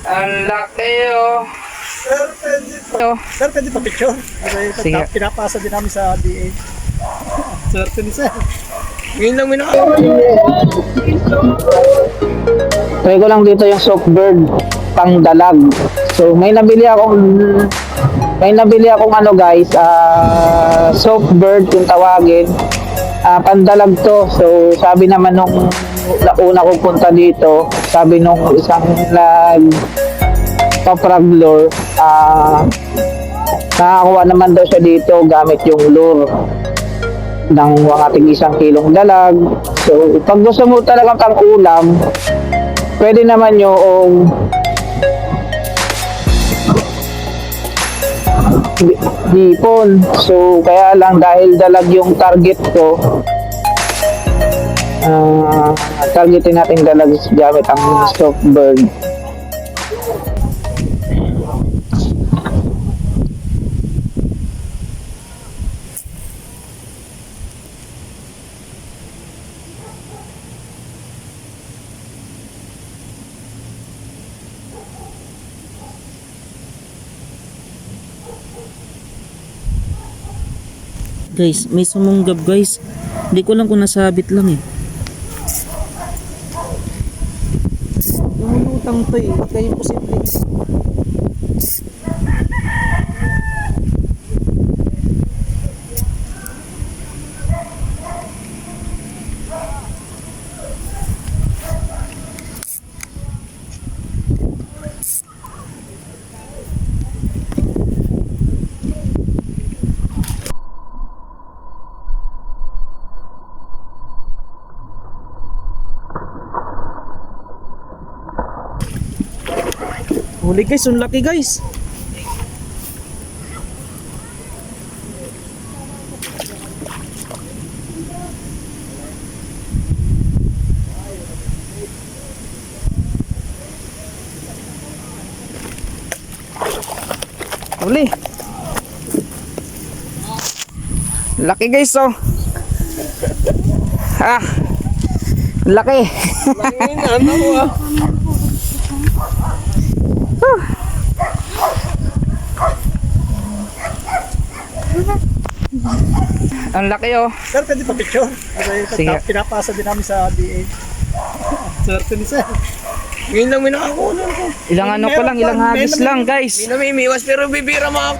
Ang laki oh. Sir, pwede pa picture? Sige. Pinapasa din namin sa DA. Swerte ni sir. Ngayon lang may Try ko lang dito yung soft bird pang dalag. So may nabili akong ano guys, soft bird kung tawagin. Pandalag to. So sabi naman nung una kong punta dito, sabi nung isang papraglor, nakakuha naman daw siya dito gamit yung lure ng ating 1 kilong dalag. So pag gusto mo talagang pang ulam, pwede naman yung hipon. So kaya lang dahil dalag yung target ko, targetin natin dalag gamit ang soft bird. Guys, may sumunggab guys. Hindi ko lang kung nasabit lang eh. Lumulutang to eh. Kaya posible. Huli guys, ang laki guys. Huli. Laki guys oh. Laki. Ang laki oh. Sir, pwede pa picture? Sige. Pinapasa din namin sa DA. Swerte ni sir. Ngayon lang may nakakuha. Ilang ano pa lang, ilang hagis lang guys. May namimiwas pero bibira mga